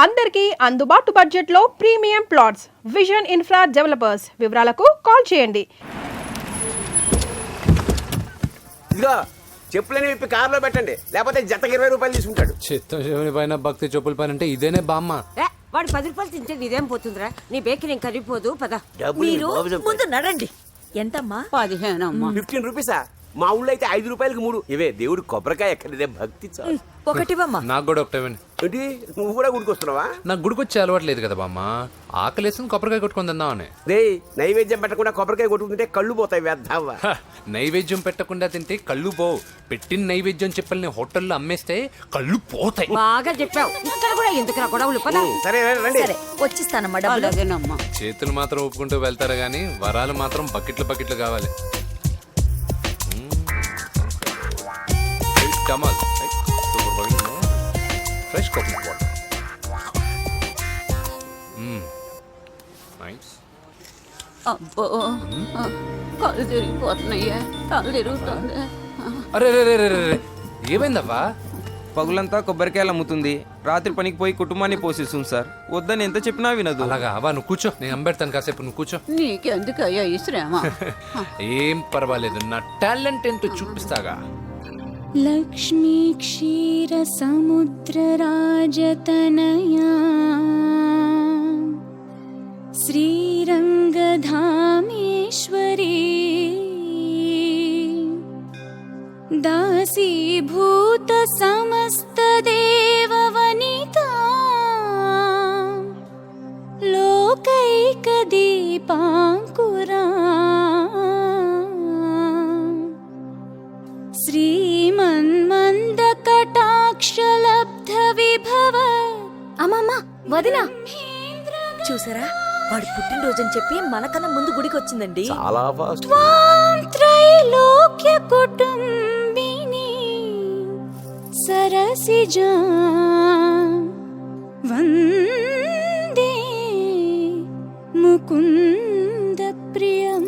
అందరికీ అందుబాటు బడ్జెట్లో premium plots vision infra developers. వివరాలకు కాల్ చేయండి. ఇదిగో చెప్పులని విప్పి కారులో పెట్టండి, లేకపోతే జతకి 20 రూపాయలు తీసుకుంటాడు. చిత్తం శివుని పైన భక్తి చెప్పుల పైన అంటే ఇదేనే బామ్మ. వాడు 10 రూపాయలు తింటే ఇదేం పోతుందిరా? నీ బేకరీ కరిగిపోదు పద. మీరు ముందు నడండి. ఎంతమ్మా? 15 అమ్మా. 15 రూపీసా? మా ఊళ్ళో అయితే 5 రూపాయలకి 3. ఇవే దేవుడు కొబ్బరికాయ ఎక్కడిదే భక్తి చాలు. ఒకటివమ్మా. నాకు కూడా ఒకటేవండి. ఏంటి నువ్వు కూడా గుడికొస్తున్నావా? నాకు గుడికొచ్చే అలవాటు లేదు కదా బామ్మ. ఆకలేసుకుని కొబ్బరికాయ కొట్టుకొని తిందామని. రే నైవేద్యం పెట్టకుండా కొబ్బరికాయ కొట్టుకుంటే కళ్ళు పోతాయి వేద్దావా. నైవేద్యం పెట్టకుండా తింటే కళ్ళు పోవు. పెట్టిన నైవేద్యం చెప్పల్ని హోటల్లో అమ్మేస్తే కళ్ళు పోతాయి. బాగా చెప్పావు. ఇక్కడ కూడా ఎందుకురా గొడవలు? పద. సరే రండి. సరే వచ్చిస్తానమ్మా డబ్బులు. అదేనమ్మా. చేతులు మాత్రం ఒప్పుకుంటూ వెళ్తారు గానీ వరాలు మాత్రం బకెట్లు కావాలి. Damal, right? Super bugging, no? Fresh coconut water. Nice. అబ్బో కళ్ళు తిరిగిపోతున్నాయ్యా. కళ్ళు తిరుగుతుంది. అరే ఏమైందవ్వా? పగులంతా కొబ్బరికాయలు అమ్ముతుంది. రాత్రి పనికి పోయి కుటుంబాన్ని పోషిస్తుంది సార్. వద్దని ఎంత చెప్పినా వినదు. అలాగా అవ్వా, నువ్వు కూర్చో, నేను అంబెడతాను కాసేపు. నువ్వు కూర్చో. నీకెందుకయ్యా ఈ శ్రమ? ఏం పర్వాలేదు, నా టాలెంట్ ఏంటో చూపిస్తాగా. లక్ష్మీ క్షీర సముద్ర రాజతనయా శ్రీరంగధామేశ్వరీ దాసీభూత సమస్త దేవవనితా లోకైక దీపాంకురా శ్రీమన్మంద కటాక్షలబ్ధ విభవ. అమ్మమ్మ వదినా చూసారా, వాడు పుట్టినరోజని చెప్పి మనకన్నా ముందు గుడికి వచ్చిందండి. చాలా ఫాస్ట్. త్రైలోక్య కుటుంబిని సరసిజా వందే ముకుంద ప్రియం.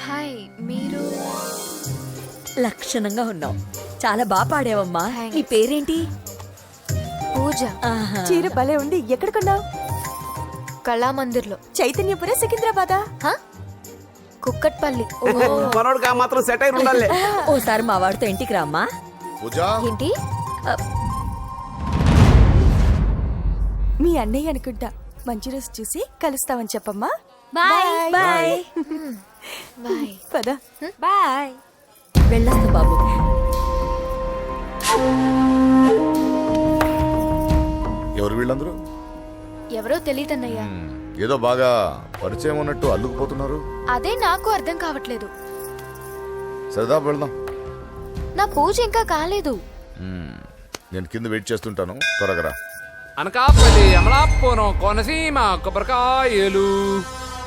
హాయ్, మీరు లక్షణంగా ఉన్నావు. చాలా బాగా పాడావమ్మా. నీ పేరేంటి? పూజ. చీర భలే ఉంది. ఎక్కడ కొన్నావు? కళామందిర్లో. చైతన్యపుర సికింద్రాబాదా? కుక్కట్పల్లి. మనోడికి ఆ మాత్రం సెటైర్ ఉండాలి. ఓసారి మా వాడితో ఇంటికి రామ్మా. ఏంటి? మీ అన్నయ్య అనుకుంటా. మంచి రోజు చూసి కలుస్తామని చెప్పమ్మా. Bye bye bye. పద. బాయ్. వెళ్ళొస్తా బాబు. ఎవరు వీళ్ళందరూ? ఎవరో తెలియదన్నయ్యా. ఏదో బాగా పరిచయం ఉన్నట్టు అల్లుకుపోతున్నారు. అదే నాకు అర్థం కావట్లేదు. సరదా వెళ్దాం. నా పూజ ఇంకా కాలేదు. నేను కింద వెయిట్ చేస్తుంటాను, త్వరగా రా. అనకాపల్లి, అమలాపురం, కోనసీమ కొబ్బరికాయలు.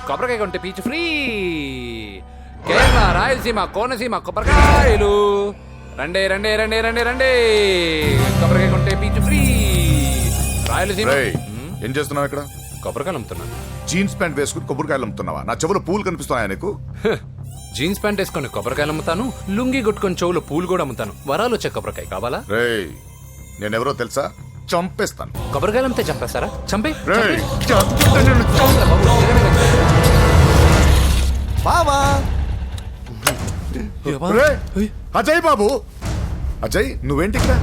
కొబ్బరికాయ కొంటే పీచు ఫ్రీ. కేరళ, రాయలసీమ, కోనసీమ కొబ్బరికాయలు. రండే కొబ్బరికాయ కొంటే పీచు ఫ్రీ. రాయలసీమ. ఏం చేస్తున్నావు ఇక్కడ? కొబ్బరికాయలు అమ్ముతున్నాను. జీన్స్ ప్యాంట్ వేసుకుని కొబ్బరికాయలు అమ్ముతున్నావా? నా చెవులు పూలు కనిపిస్తున్నాయా నీకు? జీన్స్ ప్యాంట్ వేసుకొని కొబ్బరికాయలు అమ్ముతాను, లుంగి కొట్టుకొని చెవులు పూలు కూడా అమ్ముతాను. వరాలు వచ్చే కొబ్బరికాయ కావాలా? రేయ్, నేనెవరో తెలుసా? చంపేస్తాను. కొబ్బరికాయలు అమ్మితే చంపేస్తారా? చంపే. బావా, అజయ్ బాబు. అజయ్, నువ్వేంటి ఇక్కడ?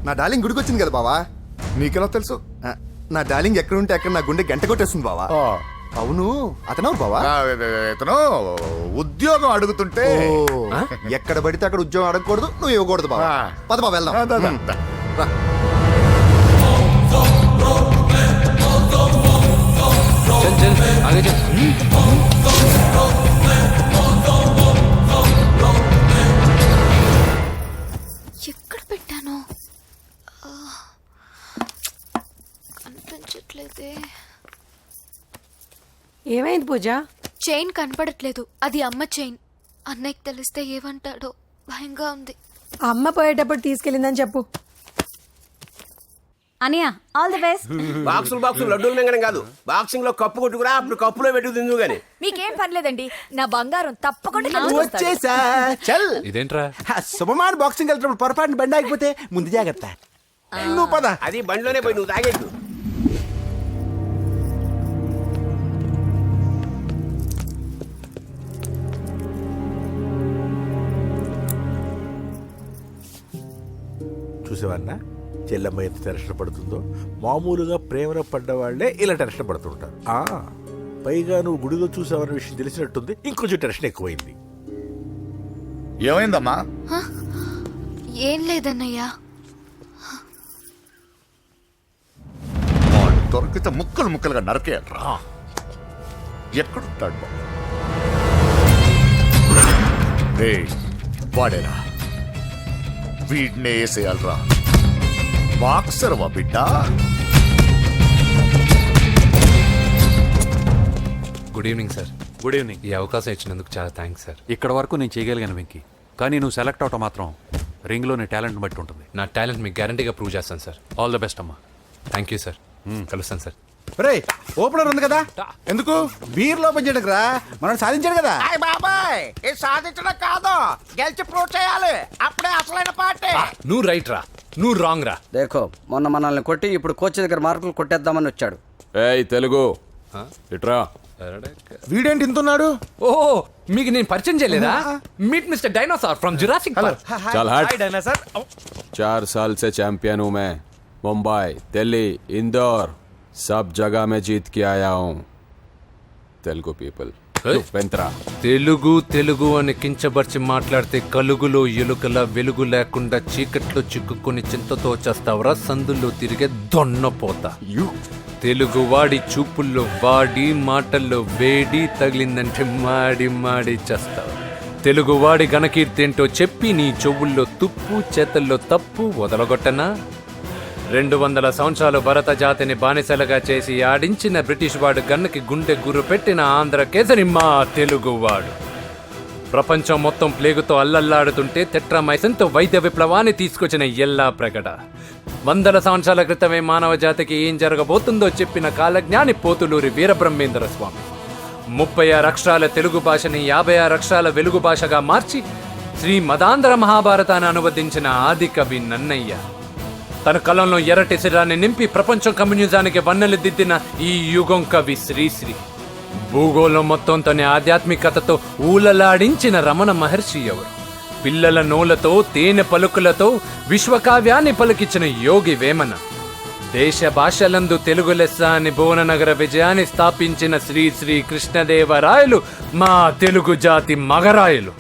నా డార్లింగ్ గుడికి వచ్చింది కదా బావా. నీకెలా తెలుసు? నా డార్లింగ్ ఎక్కడ ఉంటే అక్కడ నా గుండె గంట కొట్టేస్తుంది బావా. అవును, అతనవు బావా? ఇతను ఉద్యోగం అడుగుతుంటే. ఎక్కడ పడితే అక్కడ ఉద్యోగం అడగకూడదు, నువ్వు ఇవ్వకూడదు బావా. పద బావ వెళ్దాం. రా. చల్ ఆగే చల్. ఎక్కడ పెట్టాను? కనిపించట్లేదే. ఏమైంది పూజ? చైన్ కనపడట్లేదు. అది అమ్మ చైన్. అన్నయ్యకి తెలిస్తే ఏమంటాడో భయంగా ఉంది. అమ్మ పోయేటప్పుడు తీసుకెళ్ళిందని చెప్పు. అనియా ఆల్ ది బెస్ట్. బాక్సులు లడ్డూలు మింగడం కాదు, బాక్సింగ్ లో కప్పు కొట్టుకురా, అప్పుడు కప్పులో పెట్టు తిందు గాని. మీకేం పర్లేదండి, నా బంగారం తప్పకుండా వచ్చేసా. చల్ ఇదేంట్రా? శుభమాన్ బాక్సింగ్ వెళ్తున్నప్పుడు పొరపాటున బండి ఆగిపోతే ముందు జాగ్రత్త. నువ్వు పద. అది బండిలోనే పోయి నువ్వు తాగేద్దు. చూసేవన్నా చెల్లమ్మ ఎంత టెన్షన్ పడుతుందో. మామూలుగా ప్రేమలో పడ్డవాళ్లే ఇలా టెన్షన్ పడుతుంటారు. పైగా నువ్వు గుడిలో చూసావన్న విషయం తెలిసినట్టుంది, ఇంకొంచెం టెన్షన్ ఎక్కువైంది. ఏమైందమ్మా? ఏం లేదన్నయ్యా. వాడు దొరికితే ముక్కలు ముక్కలుగా నరకేయరా. ఎక్కడుంటాడు బాబు? వాడేరా, వీడినే వేసేయాలరా. బాక్సర్వా బిడ్డ? Good evening sir. Good evening. ఈ అవకాశం ఇచ్చినందుకు చాలా థ్యాంక్స్ సార్. ఇక్కడ వరకు నేను చేయగలిగాను వెంకీ, కానీ నువ్వు సెలెక్ట్ అవటం మాత్రం రింగ్లో నీ టాలెంట్ బట్టి ఉంటుంది. నా టాలెంట్ మీకు గ్యారంటీగా ప్రూవ్ చేస్తాను సార్. ఆల్ ద బెస్ట్ అమ్మా. Thank you sir. కలుస్తాను సార్. రే, ఓపెనర్ ఉంది కదా, ఎందుకు బీర్ ఓపెన్ చేయడానికి రా. మనం సాధించాడు కదా. బాబాయ్ ఇది సాధించడం కాదు, గెలిచి ప్రూవ్ చేయాలి. అప్పుడే అసలైన పార్టీ. నువ్వు రైట్ రా, నువ్వు రాంగ్ రా. దేఖో, మొన్న మనల్ని కొట్టి ఇప్పుడు కోచ్ దగ్గర మార్కులు కొట్టేద్దామని వచ్చాడు. ఏయ్ తెలుగు ఇట్రా. వీడేంటి ఇంతున్నాడు? ఓహో, మీకు నేను పరిచయం చేయలేదా? Meet mister dinosaur from Jurassic park. चल हट। 4 साल से चैंपियन हूँ मैं। मुंबई, दिल्ली, इंदौर सब जगह में जीत के आया हूँ। तेलुगु पीपल వెంట్రా. తెలుగు తెలుగు అని కించబర్చి మాట్లాడితే కలుగులో ఎలుకల వెలుగు లేకుండా చీకట్లో చిక్కుకొని చింతతో చేస్తావరా సందుల్లో తిరిగే దొన్నపోతా. తెలుగు వాడి చూపుల్లో వాడి మాటల్లో వేడి తగిలిందంటే మాడి మాడి చేస్తావు. తెలుగు వాడి ఘనకీర్తి ఏంటో చెప్పి నీ చెవుల్లో తుప్పు చేతల్లో తప్పు వదలగొట్టనా? 200 సంవత్సరాలు భరత జాతిని బానిసలుగా చేసి ఆడించిన బ్రిటిష్ వాడు గన్నకి గుండె గుర్రు పెట్టిన ఆంధ్ర కేసరి మా తెలుగువాడు. ప్రపంచం మొత్తం ప్లేగుతో అల్లల్లాడుతుంటే టెట్రామైసిన్తో వైద్య విప్లవాన్ని తీసుకొచ్చిన ఎల్లా ప్రగడ. 100 సంవత్సరాల క్రితమే మానవ జాతికి ఏం జరగబోతుందో చెప్పిన కాలజ్ఞాని పోతులూరి వీరబ్రహ్మేంద్ర స్వామి. 36 అక్షరాల తెలుగు భాషని 56 అక్షరాల వెలుగు భాషగా మార్చి శ్రీ మదాంధ్ర మహాభారతాన్ని అనువదించిన ఆది కవి నన్నయ్య. తన కలంలో ఎర్రటి శిరాన్ని నింపి ప్రపంచం కమ్యూనిజానికి వన్నెలు దిద్దిన ఈ యుగం కవి శ్రీశ్రీ. భూగోళం మొత్తం తన ఆధ్యాత్మికతతో ఊలలాడించిన రమణ మహర్షి ఎవరు? పిల్లల నోలతో తేనె పలుకులతో విశ్వకావ్యాన్ని పలికించిన యోగి వేమన. దేశ భాషలందు తెలుగు లెస్స అని భువననగర విజయాన్ని స్థాపించిన శ్రీ శ్రీ కృష్ణదేవరాయలు మా తెలుగు జాతి మగరాయలు.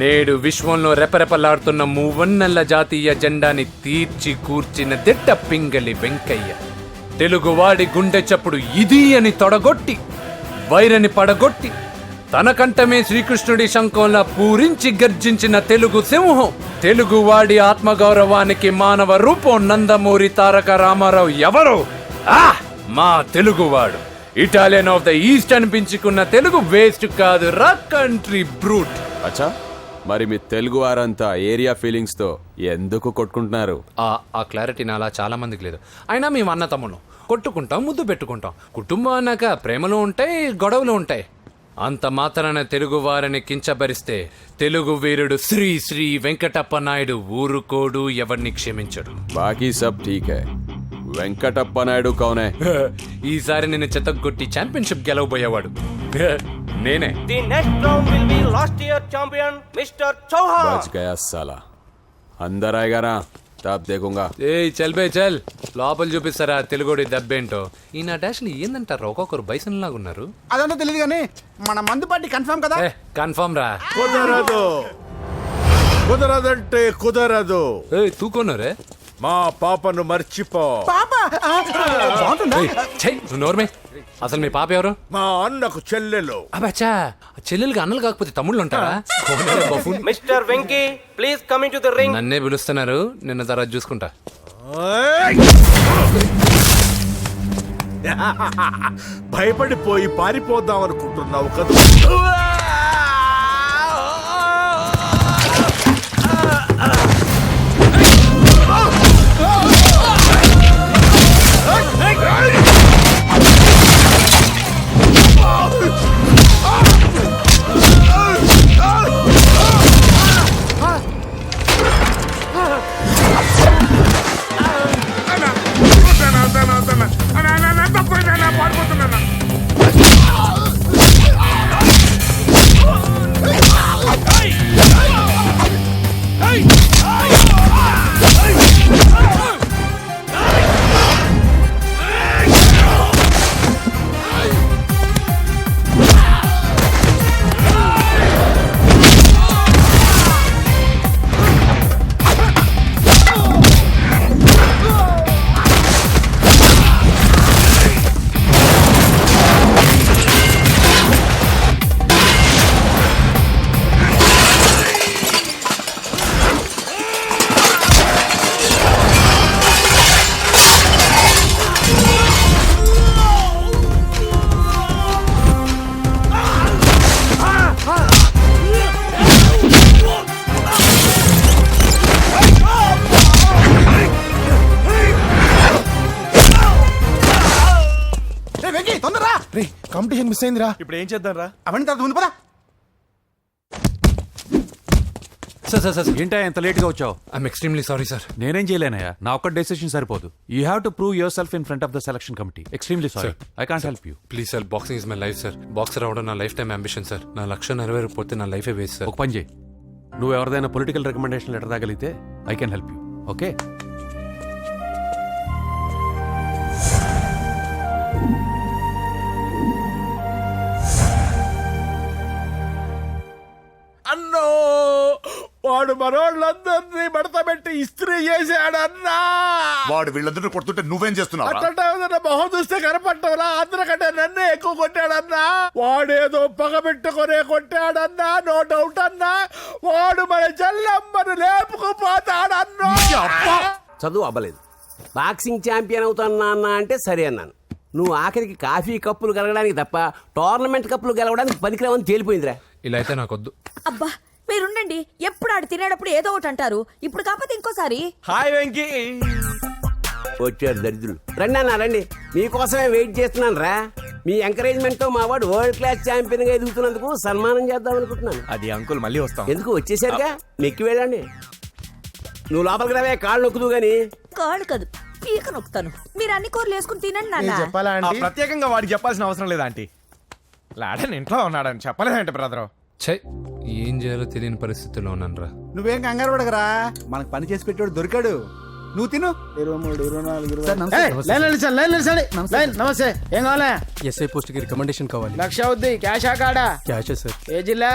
నేడు విశ్వంలో రెపరెపలాడుతున్న మూవన్నెల జాతీయ జెండాని తీర్చి కూర్చిన దిట్ట పింగళి వెంకయ్య. తెలుగువాడి గుండె చప్పుడు ఇది అని తొడగొట్టి వైరని పడగొట్టి తన కంఠమే శ్రీకృష్ణుడి శంఖంలా పూరించి గర్జించిన తెలుగు సింహం. తెలుగువాడి ఆత్మగౌరవానికి మానవ రూపం నందమూరి తారక రామారావు ఎవరో? మా తెలుగువాడు. ఇటాలియన్ ఆఫ్ ద ఈస్ట్ అనిపించుకున్న తెలుగు వేస్ట్ కాదు రా కంట్రీ బ్రూట్. అచ్చా, మరి మీ తెలుగు వారంతా ఏరియా ఫీలింగ్స్ తో ఎందుకు కొట్టుకుంటున్నారు? ఆ క్లారిటీ నాలా చాలా మందికి లేదు. అయినా మేము అన్న తమ్మును కొట్టుకుంటాం, ముద్దు పెట్టుకుంటాం. కుటుంబం అన్నాక ప్రేమలు ఉంటాయి, గొడవలు ఉంటాయి. అంత మాత్రాన తెలుగు వారిని కించబరిస్తే తెలుగు వీరుడు శ్రీ శ్రీ వెంకటప్ప నాయుడు ఊరుకోడు, ఎవరిని క్షమించడు. బాకీ సబ్ ఠీక్ హై. వెంకటప్ప నాయుడు కౌనే? ఈసారి నేను చెత్తగొట్టి ఛాంపియన్షిప్ గెలవబోయేవాడు నేనే. The next round will be last year champion mister Chauhan. బచ్ గయా సాలా. అందర్ ఆయేగా నా, తబ్ దేఖూంగా. ఏయ్ చల్ బే చల్, లోపల చూపిస్తారా తెలుగుడి దెబ్బేంటో. ఈ నా డాష్లు ఏందంటారు, ఒక్కొక్కరు బైసన్ లాగా ఉన్నారు. అదంతా తెలియదు కానీ మన మందు పార్టీ కన్ఫర్మ్ కదా? కన్ఫర్మ్ రా. కుదరదు, కుదరదంటే కుదరదు. తూకోనరే మా పాపను మర్చిపో. నోర్మే, అసలు మీ పాప ఎవరు? మా అన్నకు చెల్లెలు. అబ్బా, చెల్లెలుగా అన్నలు కాకపోతే తమ్ముళ్ళు ఉంటారా? Mister Venky please come in to the ring. నన్నే పిలుస్తున్నారు, నిన్న తర్వాత చూసుకుంటా. భయపడిపోయి పారిపోదాం అనుకుంటున్నావు కదా? కాంపిటీషన్ మిస్ అయిందిరా. ఇప్పుడు ఏం చేద్దాం రా? అవన్నీ తర్వాత ముందు పదా. సార్ సార్ సార్ ఏంటా ఎంత లేట్గా వచ్చావు? I'm extremely sorry sir. నేనేం చేయలేనయ్యా, నా ఒక్క డెసిషన్ సరిపోదు. You have to prove your self in front of the selection committee. Extremely sorry, I can't help you. Please sir, boxing is my life sir. Boxer అవడం నా life time ambition sir. నా లక్ష్యం నెరవేరకపోతే నా లైఫే waste sir. ఒక పని చేయి, నువ్వు ఎవరిదైనా పొలిటికల్ రికమెండేషన్ లెటర్ రాగలిగితే I can help you. Okay? అన్నో వాడు మనోళ్ళందరినీ మడతపెట్టి ఇస్త్రీ చేశాడన్నా. వాడు వీళ్ళందరూ కొడుతుంటే నువ్వేం చేస్తున్నావు? అట్లా మొహం చూస్తే కనపట్టవురా, అందరికంటే నన్నే ఎక్కువ కొట్టాడన్నా. వాడేదో పగబెట్టుకునే కొట్టాడన్నా, నో డౌట్ అన్నా. వాడు మన చెల్లమ్మను లేపుకుపోతాడన్నా. చదువు అవ్వలేదు, బాక్సింగ్ ఛాంపియన్ అవుతానా అన్న అంటే సరే అన్నాను. నువ్వు ఆఖరికి కాఫీ కప్పులు గెలవడానికి తప్ప టోర్నమెంట్ కప్పులు గెలవడానికి పనికిరావని తేలిపోయిందిరా. ఇలా అయితే నాకొద్దు. అబ్బా మీరుండండి, ఎప్పుడు ఆడు తినేటప్పుడు ఏదో ఒకటి అంటారు. ఇప్పుడు కాకపోతే ఇంకోసారి. హాయ్ వెంకీ. వచ్చారు దరిద్రులు. రండి అన్న రండి, మీకోసమే వెయిట్ చేస్తున్నాను రా. మీ ఎంకరేజ్మెంట్ తో మా వాడు వరల్డ్ క్లాస్ ఛాంపియన్ గా ఎదుగుతున్నందుకు సన్మానం చేద్దాం అనుకుంటున్నాను. అది అంకుల్ మళ్ళీ వస్తాం. ఎందుకు వచ్చేసరిగా మెక్కి వెళ్ళండి. నువ్వు లోపలికి రావే, కాళ్ళు నొక్కుదు గాని. కాళ్ళు కాదు, పీక నొక్కుతాను. మీరు అన్ని కూరలు వేసుకుని తినండి నాన్న. చెప్పాలా ప్రత్యేకంగా వాడికి చెప్పాల్సిన అవసరం లేదా ఆంటీ? లాడన్ ఇంట్లో ఉన్నాడని చెప్పలేదంటే బ్రదరు. ఛై, ఏం చేయాలో తెలియని పరిస్థితిలో ఉన్నాను రా. నువ్వేం కంగారు పడగరా, మనకు పని చేసి పెట్టాడు దొరికాడు. నువ్వు తిను. 23, 24, నమస్తే, ఏం కావాలా? ఎస్ఐ పోస్ట్ కి రికమెండేషన్ కావాలి. లక్ష అవుద్ది. క్యాషా కాడా? Cash sir. ఏ జిల్లా?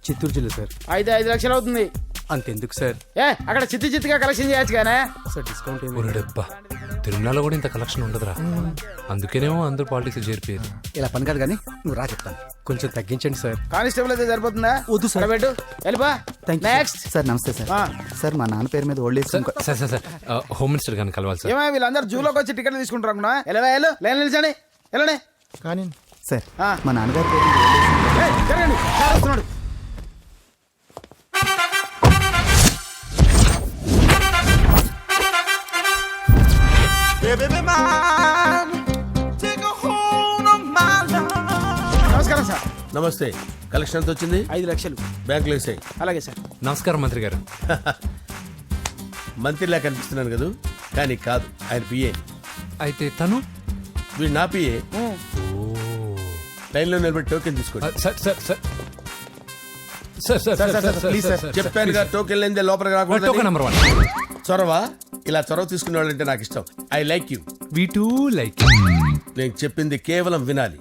చిత్తూరు జిల్లా సార్. 5 లక్షలు అవుతుంది. అంతెందుకు సార్? అక్కడ చిత్తుగా కలెక్షన్ చేయొచ్చు కానీ సార్ డిస్కౌంట్ ఒరేడబ్బా, తిరుమలలో కూడా ఇంత కలెక్షన్ ఉండదురా. అందుకేనేమో అందరూ పాలిటిక్స్ చేరిపోయారు. ఇలా పని కాదు కానీ నువ్వు రా చెప్తాను. కొంచెం తగ్గించండి సార్. కానిస్టేబుల్ అయితే సరిపోతుందా? వద్దు సార్. పెట్టు, వెళ్ళిపా. నెక్స్ట్. సార్ నమస్తే సార్. సార్ మా నాన్న పేరు మీద old age sir sir sir sir, home minister గారిని కలవాలి సార్. ఏమో వీళ్ళందరూ జూలోకి వచ్చి టికెట్ తీసుకుంటారు అనుకున్నా. లైన్ నిలిచండి, వెళ్ళండి. కానీ సార్ మా నాన్నగారి పేరు మీద old age జరగండి, సార్ వస్తున్నాడు. నమస్కారం సార్. నమస్తే. కలెక్షన్ ఎంత వచ్చింది? 5 లక్షలు. బ్యాంకులో వేసాయి. అలాగే సార్. నమస్కారం మంత్రి గారు. మంత్రిలా కనిపిస్తున్నాను కదా, కానీ కాదు, ఆయన పిఏ. అయితే తను వీడు నా పిఏ. లైన్లో నిలబెట్టి టోకెన్ తీసుకోండి. Sir sir sir sir sir sir please sir, చెప్పానుగా టోకెన్ లేనిదే లోపలికి రాకూడదు. Token number 1. చొరవ, ఇలా చొరవ తీసుకునే వాళ్ళంటే నాకు ఇష్టం. I like you. We two like. నేను చెప్పింది కేవలం వినాలి,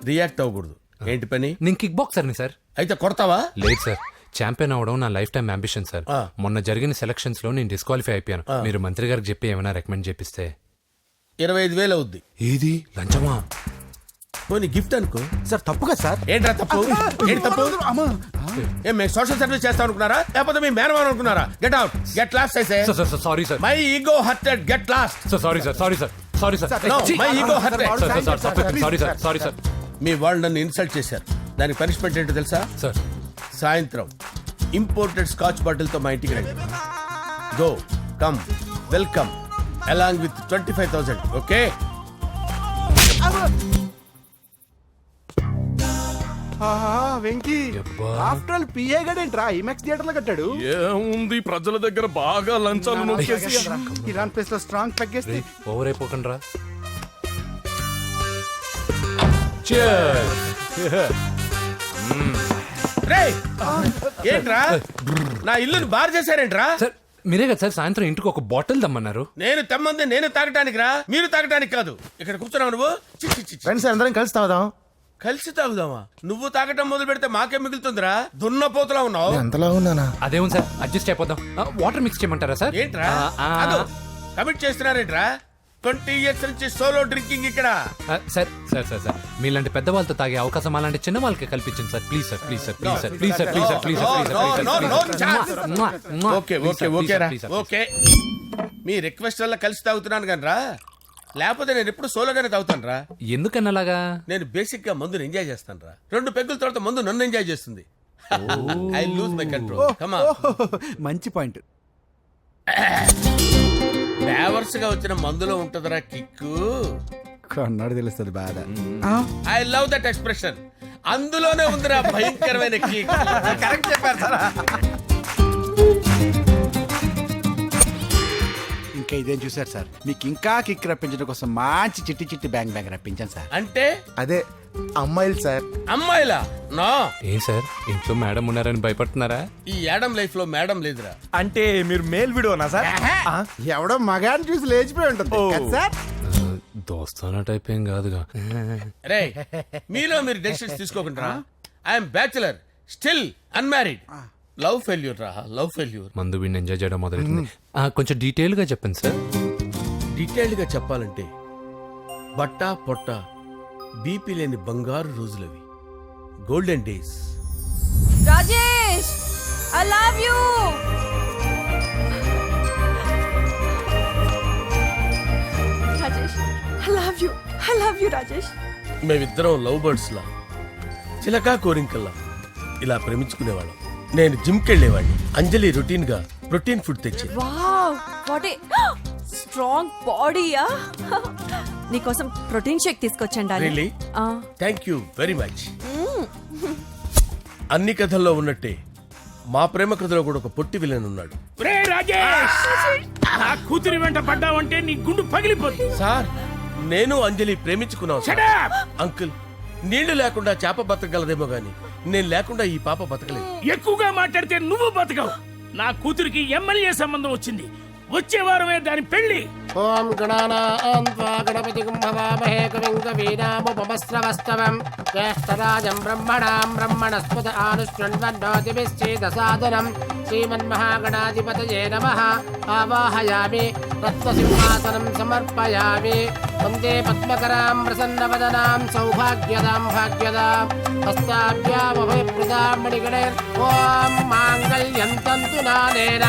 రియాక్ట్ అవ్వకూడదు. ఏంటి పని? నేను కిక్ బాక్సర్ని సార్. అయితే కొడతావా? లేదు సార్, ఛాంపియన్ అవడం నా లైఫ్ టైం అంబిషన్ సార్. మొన్న జరిగిన సెలక్షన్స్ లో నేను డిస్క్వాలిఫై అయిపోయాను. మీరు మంత్రి గారికి చెప్పి ఏమైనా రికమెండ్ చేపిస్తే. 25,000 అవుద్ది. ఏది లంచమా? పోనీ గిఫ్ట్ అనుకో. సార్ తప్పుగా సార్. ఏంట్రా తప్పు? ఏంటి తప్పు? ఏం మేము సోషల్ సర్వీస్ చేస్తాం అనుకున్నారా, లేకపోతే మీ మేనమాన్ అనుకున్నారా? Get out, get lost. Sorry sir, my ego hurted, get lost. Sorry sir, sorry sir, sorry sir, my ego hurted. Sorry sir, sorry sir. మీ వాళ్ళు నన్ను ఇన్సల్ట్ చేశారు, దానికి పనిష్మెంట్ ఏంటో తెలుసా? సార్ సాయంత్రం ఇంపోర్టెడ్ స్కాచ్ బాటిల్ తో మా ఇంటికి రండి. Go come welcome along with 25,000. Okay? Venky after all PA గడేంట్రా ఇమెక్స్ థియేటర్ లో కట్టాడు. ఏముంది, ప్రజల దగ్గర బాగా లంచాలు నొక్కేసి ఇరాన్ ప్లేస్ లో స్ట్రాంగ్ తగ్గేస్తే ఓవర్ అయిపోకండి రా. ఏంట్రా నా ఇల్లుని బార్ చేశారేంట్రా? సార్ మీరే కదా సార్ సాయంత్రం ఇంటికి ఒక బాటిల్ దమ్మన్నారు. నేను తెమ్మంది నేను తాగటానికి రా, మీరు తాగటానికి కాదు. ఇక్కడ కూర్చున్నావు నువ్వు. ఫ్రెండ్స్ అందరం కలిసి తాగుదాం. కలిసి తాగుదామా? నువ్వు తాగటం మొదలు పెడితే మాకే మిగులుతుందిరా. దున్నపోతులా ఉన్నావు. ఎంతలా ఉన్నానా? అదేమో సార్, అడ్జస్ట్ అయిపోదాం. వాటర్ మిక్స్ చేయమంటారా సార్? ఏంట్రా కమిట్ చేస్తున్నారేంట్రా? 20 years నుంచి సోలో డ్రింకింగ్ ఇక్కడ. సార్ సార్ సార్ సార్ మీలాంటి పెద్దవాళ్ళతో తాగే అవకాశం అలాంటి చిన్న వాళ్ళకి కల్పించండి sir. Please sir, please sir, please sir, please sir, please sir, please sir. Okay okay okay రా, ఓకే. మీ రిక్వెస్ట్ వల్ల కలిసి తాగుతున్నాను కానీ రా, లేకపోతే నేను ఎప్పుడు సోలోగానే తాగుతాను రా. ఎందుకన్నా అలాగా? నేను బేసిక్ గా మందుని ఎంజాయ్ చేస్తాను రా. 2 పెగ్గుల తర్వాత మందు నన్ను ఎంజాయ్ చేస్తుంది. I lose my control. Come on. మంచి పాయింట్. ఫ్లేవర్స్ గా వచ్చిన మందులో ఉంటదరా కిక్కు. కన్నాడు తెలుస్తుంది బాధ. I love that expression. అందులోనే ఉందిరా భయంకరమైన kick. కరెక్ట్ చెప్పారు సార్. ఇంకా ఇదేం చూసారు సార్, మీకు ఇంకా కిక్ రప్పించడం కోసం మంచి చిట్టి చిట్టి బ్యాంగ్ బ్యాంగ్ రప్పించాను సార్. అంటే అదే అమ్మాయిలు సార్. అమ్మాయిలా? నా ఏం సార్ ఇంట్లో మేడం ఉన్నారని భయపడుతున్నారా? ఈ యాడమ్ లైఫ్ లో మేడం లేదురా. అంటే మీరు మేల్ వీడియోనా సార్? ఎవడో మగాన్ని చూసి లేచిపోయి ఉంటుంది కదా సార్. దోస్తానా టైప్ ఏం కాదుగా. రే మీలో మీరు డెసిషన్స్ తీసుకోకుండా I'm bachelor still unmarried. Love failure రా, లవ్ ఫెయిల్యూర్. మందు వీడిని ఎంజాయ్ చేయడం మొదలైంది. కొంచెం డీటెయిల్ గా చెప్పండి సార్. డీటెయిల్డ్ గా చెప్పాలంటే బట్టా పొట్ట బీపీ లేని బంగారు రోజులవి, golden days. Rajesh, I love you. Rajesh, I love you, I love you Rajesh. మేమిద్దరం లవ్ బర్డ్స్ లా, చిలకా కోరింకల్లా ఇలా ప్రేమించుకునేవాళ్ళం. నేను జిమ్కి వెళ్ళేవాడిని, అంజలి రొటీన్ గా ప్రోటీన్ ఫుడ్ తెచ్చి. వావ్, వాట్ ఏ స్ట్రాంగ్ బాడీయా. నీకోసం ప్రోటీన్ షేక్ తీసుకొచ్చండి. Really? Thank you very much. అన్ని కథల్లో ఉన్నట్టే మా ప్రేమ కథలో కూడా ఒక పొట్టి విలన్ ఉన్నాడు. కూతురి వెంట పడ్డావంటే నీ గుండు పగిలిపోతుంది. సార్ నేను అంజలి ప్రేమించుకున్నాను సార్. అంకుల్, నీళ్లు లేకుండా చేప బతకగలదేమో గాని నేను లేకుండా ఈ పాప బతకలేదు. ఎక్కువగా మాట్లాడితే నువ్వు బతకవు. నా కూతురికి ఎమ్మెల్యే సంబంధం వచ్చింది, వచ్చే వారమే దాని పెళ్లి. ఓం గణపతి కుంభవామహే కవిం కవీనాముపమస్రవస్తవం జ్యేష్ఠరాజం బ్రహ్మణాం బ్రహ్మణస్పద ఆనుష్ణ్వన్నోతిభిశ్చేదసాదనం శ్రీమన్మహాగణాధిపతయే నమః. ఆవాహయామి తత్వసింహాసనం సమర్పయామి. వందే పద్మకరాం ప్రసన్నవదనాం సౌభాగ్యదాం భాగ్యదాం హస్తాభ్యామభయప్రదాం మణిగణైర్. ఓం మాంగళ్యం తంతు నానేన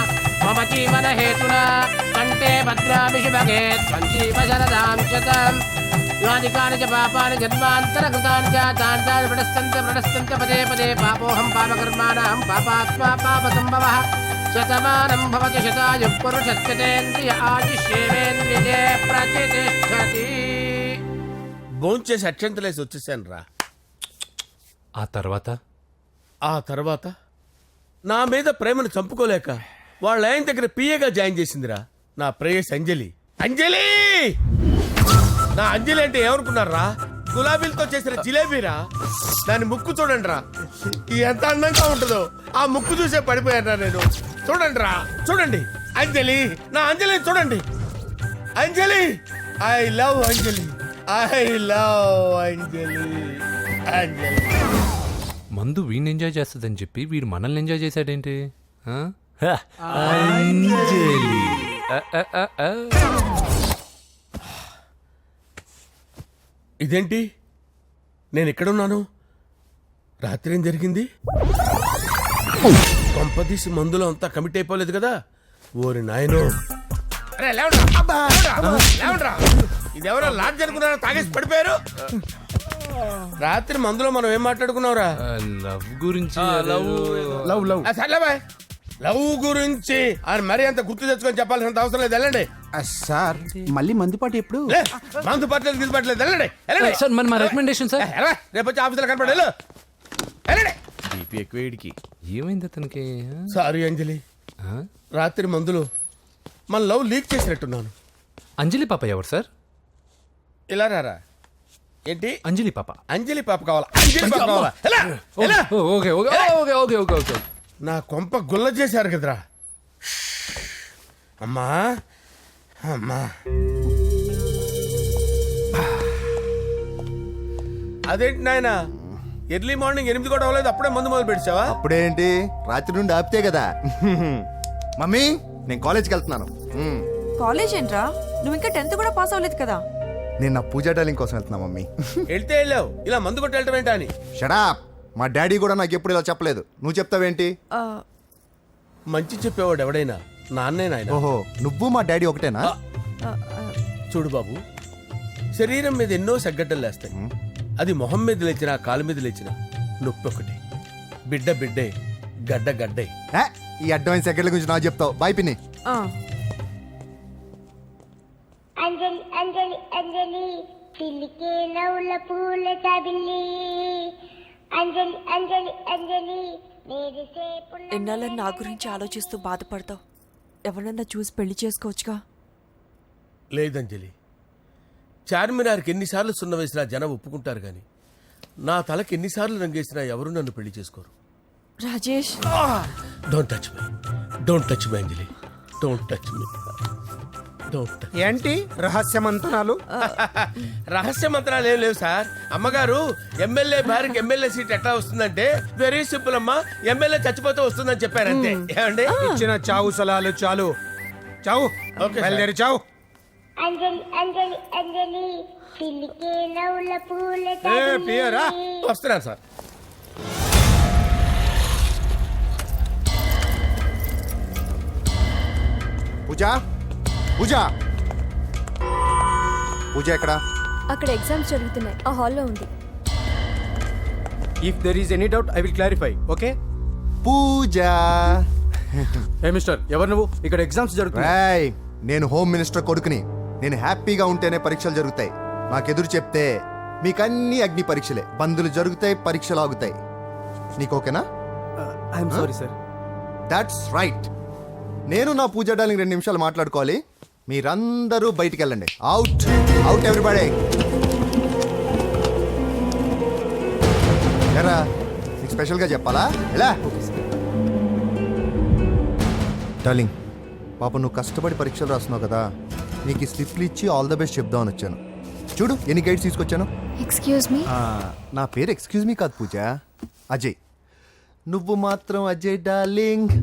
మమ జీవన హేతునా కంటే భద్రామి శుభగే త్వం జీవ శరదాం శతం. యాని కాని చ పాపాని జన్మాంతరకృతాని చ తాని తాని ప్రణశ్యంత పదే పదే. పాపోహం పాపకర్మాణం పాపాత్మా పాపసంభవః. శతమానం భవతి శతాయుః పురుషస్యతేంద్రియ ఆయుష్యేవేంద్రియే ప్రతిష్ఠతి. భోంచేసి అక్షంతలేసి వచ్చేసాను రా. ఆ తర్వాత నా మీద ప్రేమను చంపుకోలేక వాళ్ళ ఆయన దగ్గర పిఏగా జాయిన్ చేసిందిరా నా ప్రేయస్ అంజలి. అంజలి, నా అంజలి అంటే ఏమనుకున్నారా? గులాబీలతో చేసిన జిలేబీరా. దాని ముక్కు చూడండి రా, ఎంత అందంగా ఉంటుందో. ఆ ముక్కు చూసే పడిపోయారా నేను. చూడండి రా, చూడండి అంజలి, నా అంజలిని చూడండి. Anjali, I love Anjali, I love Anjali. Anjali మందు వీడిని ఎంజాయ్ చేస్తుందని చెప్పి వీడు మనల్ని ఎంజాయ్ చేశాడేంటి? అంజలి. ఇదేంటి, నేను ఎక్కడున్నాను? రాత్రి ఏం జరిగింది? కొంపదీసి మందులో అంతా కమిట్ అయిపోలేదు కదా? ఓరి నాయనో. ఇదెవరో లాడ్జ్ అనుకున్నారో తాగేసి పడిపోయారు. రాత్రి మందులో మనం ఏం మాట్లాడుకున్నావురా? లవ్ గురించి. లవ్ గురించి అని మరీ అంత గుర్తు తెచ్చుకొని చెప్పాల్సినంత అవసరం లేదు. వెళ్ళండి సార్. మళ్ళీ మందుపాటి ఎప్పుడు? మందు పట్టలేదు గిల్లు పట్టలేదు. వెళ్ళండి సార్, మరి మా రికమెండేషన్ సార్. రేపు వచ్చి ఆఫీసులో కనపడి వెళ్ళండి. బీపీ ఎక్కువ వీడికి. ఏమైంది అతనికి? సారీ అంజలి, రాత్రి మందులో మన లవ్ లీక్ చేసినట్టున్నాను. అంజలి పాప ఎవరు సార్? ఇలా రారా. ఏంటి అంజలి పాప? అంజలి పాప కావాలా? అంజలి పాప కావాలా? Okay okay okay okay okay okay. నా కొంప గుల్ల చేశారు కదరా. అమ్మా అమ్మా, అదేంటి నాయన, ఎర్లీ మార్నింగ్ 8 కూడా అవ్వలేదు, అప్పుడే మందు మొదలు పెడిచావా? అప్పుడేంటి, రాత్రి నుండి ఆపితే కదా. మమ్మీ, నేను కాలేజ్కి వెళ్తున్నాను. కాలేజ్ ఏంట్రా, నువ్వు ఇంకా 10th కూడా పాస్ అవ్వలేదు కదా. నేను నా పూజా డాలింగ్ కోసం వెళ్తున్నా మమ్మీ. వెళ్తే వెళ్ళావు, ఇలా మందు కొట్టి వెళ్ళటం ఏంటా అని. షడాప్. మా డాడీ కూడా నాకు ఎప్పుడు ఇలా చెప్పలేదు, నువ్వు చెప్తావేంటి? మంచి చెప్పేవాడు ఎవడైనా నాన్నే నాయన. ఓహో, నువ్వు మా డాడీ ఒకటేనా? చూడు బాబు, శరీరం మీద ఎన్నో సగ్గడ్డలు లేస్తాయి. అది మొహం మీద లేచినా కాలు మీద లేచినా నొప్పి ఒకటి. బిడ్డ బిడ్డే, గడ్డ గడ్డే. ఈ అడ్వాన్స్ సెకండ్ల గురించి నాకు చెప్తావు. బాయ్ పిన్ని. చిలికే నవ్వుల పూల తబిల్లి అంజలి అంజలి అంజలి నేరిసేపు ఎన్నాళ్ళ నా గురించి ఆలోచిస్తూ బాధపడతావు ఎవరన్నా చూసి పెళ్లి చేసుకోవచ్చుగా. లేదంజలి, చార్మినార్కి ఎన్నిసార్లు సున్న వేసినా జనం ఒప్పుకుంటారు కానీ నా తలకి ఎన్నిసార్లు రంగేసినా ఎవరు నన్ను పెళ్లి చేసుకోరు. Rajesh, don't touch me, don't touch me Anjali, don't touch me, don't touch. ఏంటి రహస్య మంతనాలు? రహస్య మంత్రాలు ఏం లేవు సార్. అమ్మగారు ఎమ్మెల్యే భార్యకి ఎమ్మెల్యే సీట్ ఎట్లా వస్తుందంటే వెరీ సింపుల్ అమ్మా, ఎమ్మెల్యే చచ్చిపోతే వస్తుందని చెప్పారు అంతే. ఏమండి? ఇచ్చిన చావు సలాలు చాలు. చావు, ఓకే సార్. బయలుదేరి చావు. అంజలి అంజలి అంజలి చిలికే నవ్వుల పూల పియరా వస్తున్నాను సార్. పూజ, పూజ, పూజ ఎక్కడ? అక్కడ ఎగ్జామ్స్ జరుగుతున్నాయి, ఆ హాల్లో ఉంది. If there is any doubt I will clarify. Okay Pooja. ఏ మిస్టర్, ఎవరు నువ్వు? ఇక్కడ ఎగ్జామ్స్ రేయ్, నేను హోమ్ మినిస్టర్ కొడుకుని. నేను హ్యాపీగా ఉంటేనే పరీక్షలు జరుగుతాయి. నాకెదురు చెప్తే మీకన్నీ అగ్ని పరీక్షలే. బందులు జరుగుతాయి, పరీక్షలు ఆగుతాయి. నీకు ఓకేనా? I'm sorry sir. That's right. నేను నా పూజ డార్లింగ్ 2 నిమిషాలు మాట్లాడుకోవాలి. మీరందరూ బయటికి వెళ్ళండి. Out, out everybody. ఎరా, నీకు స్పెషల్గా చెప్పాలా? ఎలా డార్లింగ్, పాప నువ్వు కష్టపడి పరీక్షలు రాస్తున్నావు కదా, నీకు ఈ స్లిప్లు ఇచ్చి ఆల్ ద బెస్ట్ చెప్దామని వచ్చాను. చూడు ఎన్ని గైడ్స్ తీసుకొచ్చాను. Excuse me. నా పేరు ఎక్స్క్యూజ్ మీ కాదు పూజ, అజయ్. నువ్వు మాత్రం అజయ్ డార్లింగ్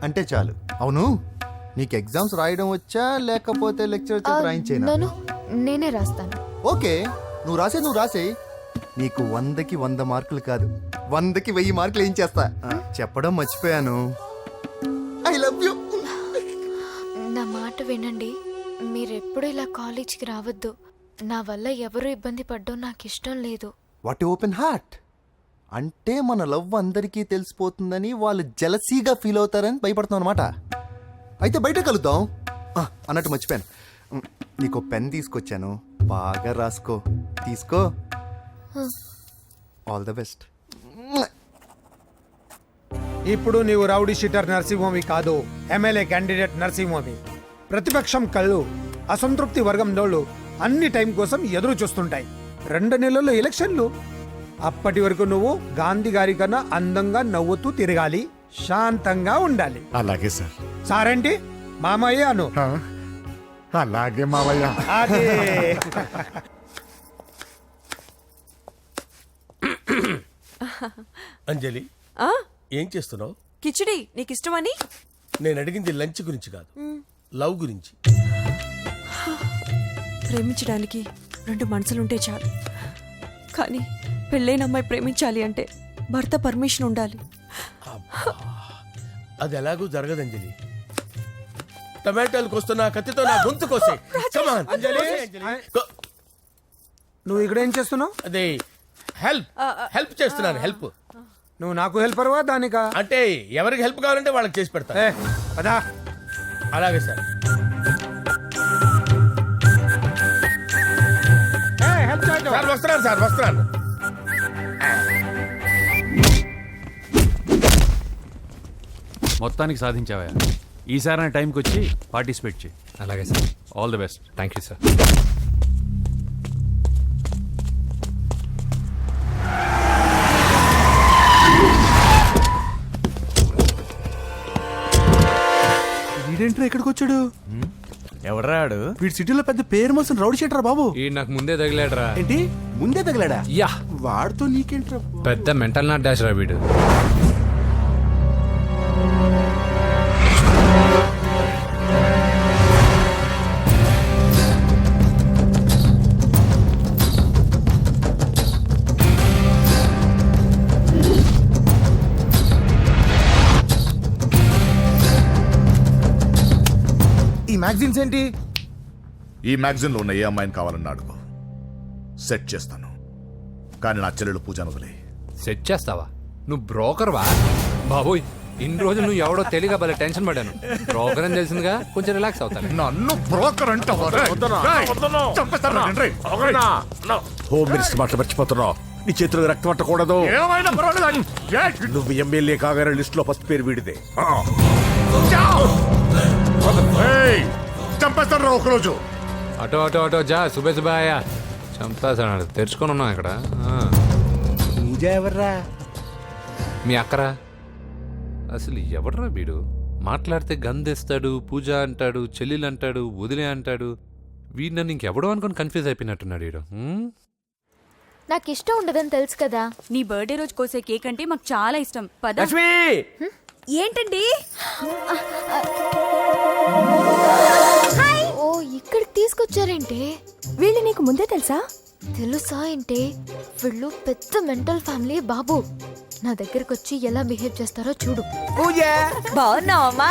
అంటే చాలు. అవును, నీకు ఎగ్జామ్స్ రాయడం వచ్చా లేకపోతే లెక్చర్ రాయించేనా? నేనే రాస్తాను. ఓకే, నువ్వు రాసే. నీకు 100కి 100 మార్కులు కాదు, 100కి 1000 మార్కులు ఏం చేస్తా. చెప్పడం మర్చిపోయాను, ఐ లవ్ యూ. నా మాట వినండి, మీరెప్పుడు ఇలా కాలేజీకి రావద్దు. నా వల్ల ఎవరు ఇబ్బంది పడ్డం నాకు ఇష్టం లేదు. వాట్ ఓపెన్ హార్ట్ అంటే మన లవ్ అందరికీ తెలిసిపోతుందని వాళ్ళు జలసీగా ఫీల్ అవుతారని భయపడుతున్నాం అనమాట. అయితే బయట కలుద్దాం. అన్నట్టు మర్చిపోయాను, నీకు పెన్ తీసుకొచ్చాను, బాగా రాసుకో. తీసుకో. All the best. ఇప్పుడు నీవు రౌడీ షీటర్ నరసింహమి కాదు, ఎమ్మెల్యే క్యాండిడేట్ నరసింహమి. ప్రతిపక్షం కళ్ళు అసంతృప్తి వర్గంలోళ్ళు అన్ని టైం కోసం ఎదురు చూస్తుంటాయి. 2 నెలల్లో ఎలక్షన్లు. అప్పటి వరకు నువ్వు గాంధీ గారి కన్నా అందంగా నవ్వుతూ తిరగాలి, శాంతంగా ఉండాలి. అలాగే సార్. సారేంటి మామయ్య అను. అలాగే మావయ్య. అదే. అంజలి, ఏం చేస్తున్నావు? కిచిడి నీకు ఇష్టమని. నేను అడిగింది లంచ్ గురించి కాదు, లవ్ గురించి. ప్రేమించడానికి 2 మనసులుంటే చాలు, కానీ పెళ్ళైన అమ్మాయి ప్రేమించాలి అంటే భర్త పర్మిషన్ ఉండాలి. అది ఎలాగూ జరగదు అంజలి. టమాటాలు కోస్తున్నా కత్తితో నా గొంతు కోసే. Come on. నువ్వు ఇక్కడ ఏం చేస్తున్నావు? అదే హెల్ప్ చేస్తున్నాను. హెల్ప్. నువ్వు నాకు హెల్పర్వా దానికా? అంటే ఎవరికి హెల్ప్ కావాలంటే వాళ్ళకి చేసి పెడతా. అదా. అలాగే సార్. సార్ వస్తున్నాను. మొత్తానికి సాధించావా? ఈసారి టైంకి వచ్చి పార్టిసిపేట్ చేయి. అలాగే sir. All the best. Thank you sir. వీడేంట్రా ఎక్కడికి వచ్చాడు? ఎవడ్రాడు? వీడి సిటీలో పెద్ద పేరు మోసిన రౌడీ షీటరా బాబు. ఈ నాకు ముందే తగిలాడరా. ఏంటి ముందే తగిలాడా? యా, వాడితో నీకేంట్రా? పెద్ద మెంటల్ నాట్ డాష్ రా వీడు. ఈ మ్యాగజైన్స్ ఏంటి? ఈ మ్యాగజైన్ లో ఉన్న ఏ అమ్మాయిని కావాలన్నా అడుగు, సెట్ చేస్తాను. కానీ నా చెల్లెలు పూజ వదిలే. సెట్ చేస్తావా? నువ్వు బ్రోకర్ వా బాబోయ్? ఇన్ని రోజులు నువ్వు ఎవడో తెలియక భలే టెన్షన్ పడ్డాను. ప్రోగ్రామ్ తెలిసిందిగా కొంచెం రిలాక్స్ అవుతాను. నన్ను బ్రోకర్ అంటావా రేయ్? రేయ్, చంపేస్తాను నేను, రేయ్. హోమ్ మినిస్టర్ మాటలు మర్చిపోతున్నావు. నీ చేతులకు రక్తం పట్టకూడదు. ఏమైనా పర్వాలేదు. నువ్వు ఎమ్మెల్యే కాగానే లిస్ట్ లో ఫస్ట్ పేరు వీడిదే. ఏయ్, చంపేస్తాను రా ఒకరోజు. అటో అటో అటో జా సుబే సుబాయా చంపేసాడు. తెరుచుకొని ఉన్నాం ఇక్కడ. పూజ ఎవర్రా? మీ అక్కరా? అసలు ఎవడరా వీడు? మాట్లాడితే గంధేస్తాడు, పూజ అంటాడు, చెల్లెలు అంటాడు, వదిలే అంటాడు. వీడు నన్ను ఇంకెవడో అనుకుని కన్ఫ్యూజ్ అయిపోయినట్టున్నాడు వీడు. నాకు ఇష్టం ఉండదని తెలుసు కదా. నీ బర్త్డే రోజు కోసే కేక్ అంటే మాకు చాలా ఇష్టం. పద. లక్ష్మి ఏంటండి? ఓ ఇక్కడికి తీసుకొచ్చారేంటే? వీళ్ళు నీకు ముందే తెలుసా? తెలుసా ఏంటే? వీళ్ళు పెద్ద మెంటల్ ఫ్యామిలీ బాబు. నా దగ్గరకు వచ్చి ఎలా బిహేవ్ చేస్తారో చూడు. పూజ బాగున్నావమ్మా?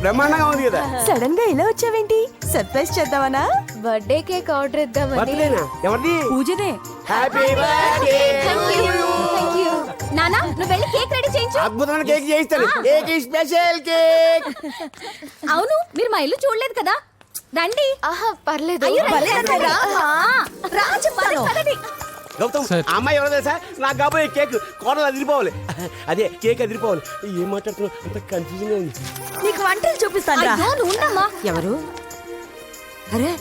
బ్రహ్మాండంగా ఉంది కదా. సడన్ గా ఇలా వచ్చావేంటి? సర్ప్రైజ్ చేద్దామనా? బర్త్డే కేక్ ఆర్డర్ ఇద్దామని. బర్త్డేనా? ఎవరిది? పూజనే. Happy birthday. నానా నువ్వు వెళ్ళి కేక్ రెడీ చేయించు. అద్భుతమైన కేక్ చేయిస్తాను. Cake special cake. అవును మీరు మా ఇల్లు చూడలేదు కదా, రండి. ఆహా పర్లేదు. గౌతమ్, ఆ అమ్మాయి ఎవరో తెలుసా? నాకు కాబోయే కేక్ కోడలు అదిరిపోవాలి. అదే కేక్ అదిరిపోవాలి. ఏం మాట్లాడుతున్నావు? అంత కన్ఫ్యూజన్ ఉంది. నీకు వంటలు చూపిస్తాను. ఎవరు? అరే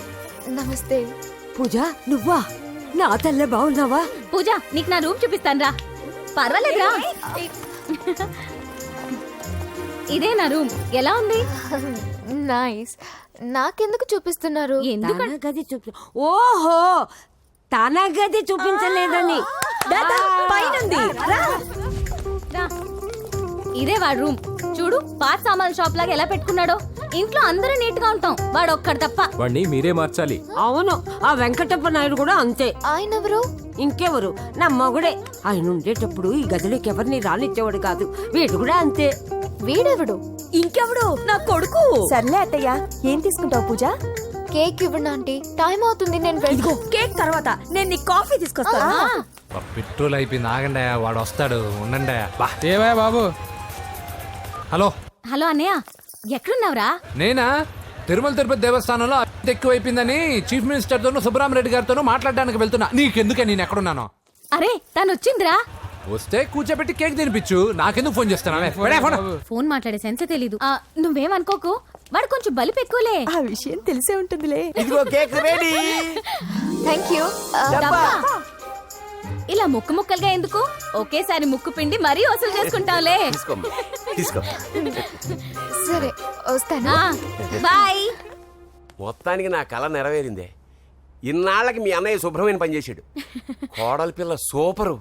నమస్తే. పూజ నువ్వా? నా తల్లే బాగున్నావా? పూజ నీకు నా రూమ్ చూపిస్తాను రా. పర్వాలేదురా. ఇదే నా రూమ్. ఎలా ఉంది? నైస్. నాకెందుకు చూపిస్తున్నారు? తానా గది చూపి. ఓహో, తానా గది చూపించలేదని. పైనుంది. ఇదే వాడు రూమ్. చూడు పాత సామాన్ షాప్ లాగా ఎలా పెట్టుకున్నాడో. ఇంట్లో అందరూ నీట్ గా ఉంటాం, వాడు ఒక్కడు తప్ప. వాడిని మీరే మార్చాలి. అవును, ఆ వెంకటప్ప నాయుడు కూడా అంతే. ఆయన ఎవరు? ఇంకెవరు? నా మగుడే. ఆయన ఉండేటప్పుడు ఈ గదిలోకి ఎవరిని రానిచ్చేవాడు కాదు. వీడు కూడా అంతే. వీడెవడు? ఇంకెవడు? నా కొడుకు. సర్లే అత్తయ్య, ఏం తీసుకుంటావు పూజ? కేక్ ఇవ్వండి ఆంటీ, టైం అవుతుంది. నేను వెళ్ళి కేక్ తర్వాత నేను నీ కాఫీ తీసుకొస్తాను. పెట్రోల్ అయిపోయింది. ఆగండి, వాడు వస్తాడు. ఉండండి. ఏవా బాబు? హలో హలో అన్నయ్య, ఎక్కడున్నావురా? నేనా? తిరుమల తిరుపతి దేవస్థానంలో ఎక్కువైపోయిందని చీఫ్ మినిస్టర్ తోనూ సుబ్బరామరెడ్డి గారితోనూ మాట్లాడడానికి వెళ్తున్నా. నీకెందుకే నేను ఎక్కడున్నాను? అరే తను వచ్చిందిరా. వస్తే కూర్చోబెట్టి కేక్ తినిపించు. నాకెందుకు ఫోన్ చేస్తాను? ఫోన్ మాట్లాడే సెన్సే తెలీదు. నువ్వేమనుకోకు, వాడు కొంచెం బలిపు ఎక్కువలే. ఆ విషయం తెలిసే ఉంటుందిలే. ఇదిగో కేక్ రెడీ. Thank you. ఇలా ముక్కు ముక్కలుగా ఎందుకు? ఒకేసారి ముక్కు పిండి మరీ వసూలు చేసుకుంటాంలే. తీసుకో. సరే వస్తాను. బాయ్. మొత్తానికి నా కళ నెరవేరిందే. ఇన్నాళ్ళకి మీ అన్నయ్య శుభ్రమైన పని చేశాడు. కోడలి పిల్ల సూపరు.